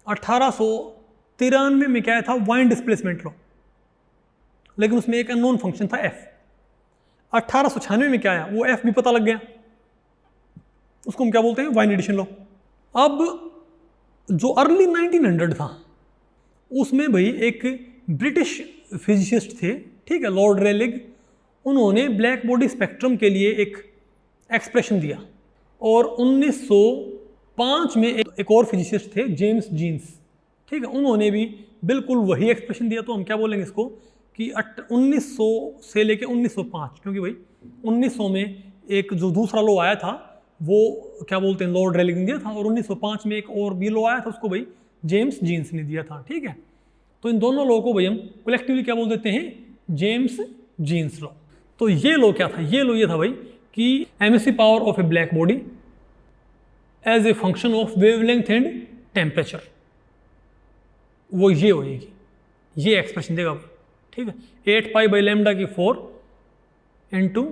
1893 में क्या था, वाइन डिस्प्लेसमेंट लॉ, लेकिन उसमें एक अननोन फंक्शन था एफ। 1896 में क्या आया, वो एफ भी पता लग गया, उसको हम क्या बोलते हैं, वाइन एडिशन लॉ। अब जो अर्ली 1900 था उसमें भाई एक ब्रिटिश फिजिसिस्ट थे, ठीक है, लॉर्ड रेलिग, उन्होंने ब्लैक बॉडी स्पेक्ट्रम के लिए एक एक्सप्रेशन दिया। और 1905 में एक और फिजिसिस्ट थे, जेम्स जीन्स, ठीक है, उन्होंने भी बिल्कुल वही एक्सप्रेशन दिया। तो हम क्या बोलेंगे इसको कि 1900 से लेके 1905, क्योंकि भाई 1900 में एक जो दूसरा लॉ आया था वो क्या बोलते हैं, लॉर्ड रेलिग ने दिया था, और 1905 में एक और भी लॉ आया था, उसको भाई जेम्स जीन्स ने दिया था, ठीक है। तो इन दोनों लॉ को भाई हम कलेक्टिवली क्या बोल देते हैं, जेम्स जीन्स लॉ। तो ये लॉ क्या था, ये लॉ ये था भाई कि emissive power of a black body as a function of wavelength and temperature, वो ये होएगी, ये एक्सप्रेशन देगा, ठीक है। 8 पाई बाई लैम्डा की 4 इंटू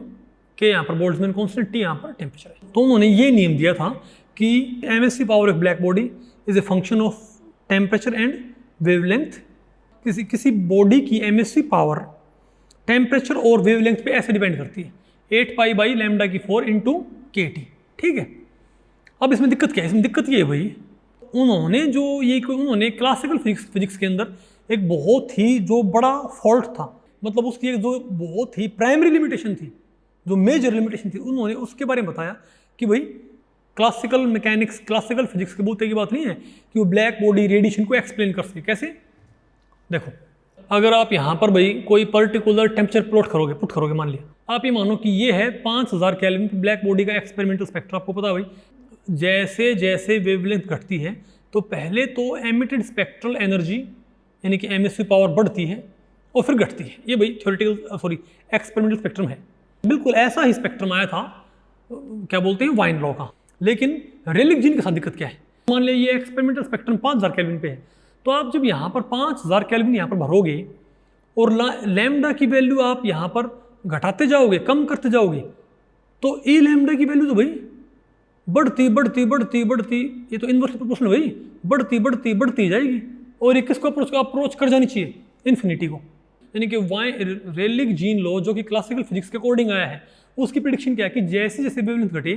के, यहाँ पर बोल्ट्जमैन कांस्टेंट, टी यहाँ पर टेम्परेचर है। तो उन्होंने ये नियम दिया था कि emissive power of black body is a function of temperature and wavelength. किसी बॉडी की एमिसिव पावर टेम्परेचर और वेवलेंथ पे ऐसे डिपेंड करती है, 8 पाई बाई लैम्डा की 4 इंटू के टी, ठीक है। अब इसमें दिक्कत क्या है, इसमें दिक्कत ये है भाई, उन्होंने क्लासिकल फिजिक्स के अंदर एक बहुत ही जो बड़ा फॉल्ट था, मतलब उसकी एक जो बहुत ही प्राइमरी लिमिटेशन थी, जो मेजर लिमिटेशन थी, उन्होंने उसके बारे में बताया कि भाई क्लासिकल मैकेनिक्स, क्लासिकल फिजिक्स के बोलते की बात नहीं है कि वो ब्लैक बॉडी रेडिएशन को एक्सप्लेन कर सके। कैसे, देखो, अगर आप यहाँ पर भाई कोई पर्टिकुलर टेम्परेचर पुट करोगे, मान लिया आप ये मानो कि ये है 5000 केल्विन ब्लैक बॉडी का एक्सपेरिमेंटल स्पेक्ट्रम। आपको पता है भाई, जैसे जैसे वेवलेंथ घटती है तो पहले तो एमिटेड स्पेक्ट्रल एनर्जी यानी कि एमिसिव पावर बढ़ती है और फिर घटती है। ये भाई एक्सपेरिमेंटल स्पेक्ट्रम है। बिल्कुल ऐसा ही स्पेक्ट्रम आया था, क्या बोलते हैं, वाइन लॉ का। लेकिन रेलिग जीन के साथ दिक्कत क्या है, मान लिया ये एक्सपेरिमेंटल स्पेक्ट्रम 5000 केल्विन पे है, तो आप जब यहाँ पर 5000 केल्विन यहाँ पर भरोगे और लैम्डा की वैल्यू आप यहाँ पर घटाते जाओगे, कम करते जाओगे, तो ई लैम्डा की वैल्यू तो भाई बढ़ती बढ़ती बढ़ती बढ़ती, ये तो इनवर्स प्रोपोर्शनल भाई, बढ़ती बढ़ती बढ़ती जाएगी, और ये किसको अप्रोच कर जानी चाहिए, इन्फिनिटी को। यानी कि रेलिग जीन लॉ जो कि क्लासिकल फिजिक्स के अकॉर्डिंग आया है, उसकी प्रेडिक्शन क्या है कि जैसे जैसे वेवलेंथ घटे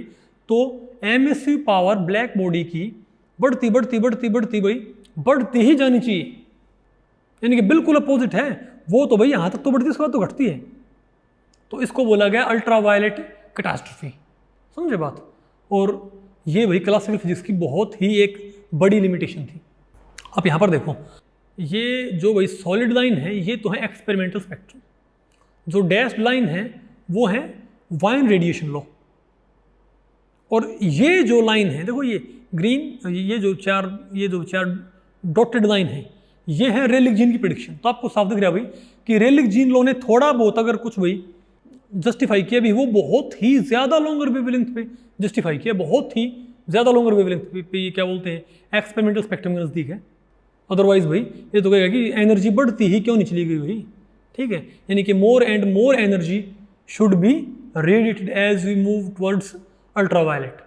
तो एमिसिव पावर ब्लैक बॉडी की बढ़ती बढ़ती बढ़ती बढ़ती भाई बढ़ती ही जानी चाहिए, यानी कि बिल्कुल अपोजिट है वो, तो भाई यहाँ तक तो बढ़ती है, उसके बाद तो घटती है। तो इसको बोला गया अल्ट्रावायलेट कैटास्ट्रॉफी, समझे बात। और ये भाई क्लासिकल फिजिक्स की बहुत ही एक बड़ी लिमिटेशन थी। अब यहाँ पर देखो, ये जो भाई सॉलिड लाइन है ये तो है एक्सपेरिमेंटल स्पेक्ट्रम, जो डैश्ड लाइन है वो है वाइन रेडिएशन लॉ, और ये जो लाइन है देखो, ये ग्रीन, ये जो चार डॉटेड लाइन है, ये है रेलिग जीन की प्रेडिक्शन। तो आपको साफ दिख रहा है भाई कि रेलिग जीन लॉ ने थोड़ा बहुत अगर कुछ भाई जस्टिफाई किया भी, वो बहुत ही ज़्यादा लॉन्गर वेवलेंथ पे जस्टिफाई किया, बहुत ही ज़्यादा लॉन्गर वेवलेंथ पे, ये क्या बोलते हैं, एक्सपेरिमेंटल स्पेक्ट्रम के नज़दीक है। अदरवाइज भाई ये तो कहेगा कि एनर्जी बढ़ती ही क्यों नहीं चली गई भाई, ठीक है। यानी कि more and more energy should be radiated as we move towards ultraviolet,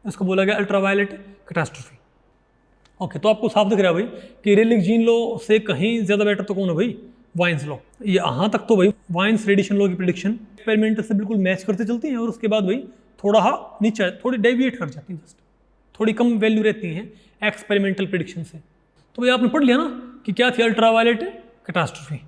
इसको बोला गया अल्ट्रावायलेट कैटास्ट्रॉफी। ओके, तो आपको साफ दिख रहा है भाई कि रेलिग जीन लॉ से कहीं ज़्यादा बेटर तो कौन है भाई, वाइन्स लॉ। ये यहाँ तक तो भाई वाइन्स रेडिएशन लॉ की प्रेडिक्शन एक्सपेरिमेंट से बिल्कुल मैच करते चलती हैं, और उसके बाद भाई थोड़ा नीचे थोड़ी डेविएट कर जाती हैं, जस्ट थोड़ी कम वैल्यू रहती हैं एक्सपेरिमेंटल प्रेडिक्शन से। तो भाई आपने पढ़ लिया ना कि क्या थी अल्ट्रावायलेट कैटास्ट्रॉफी।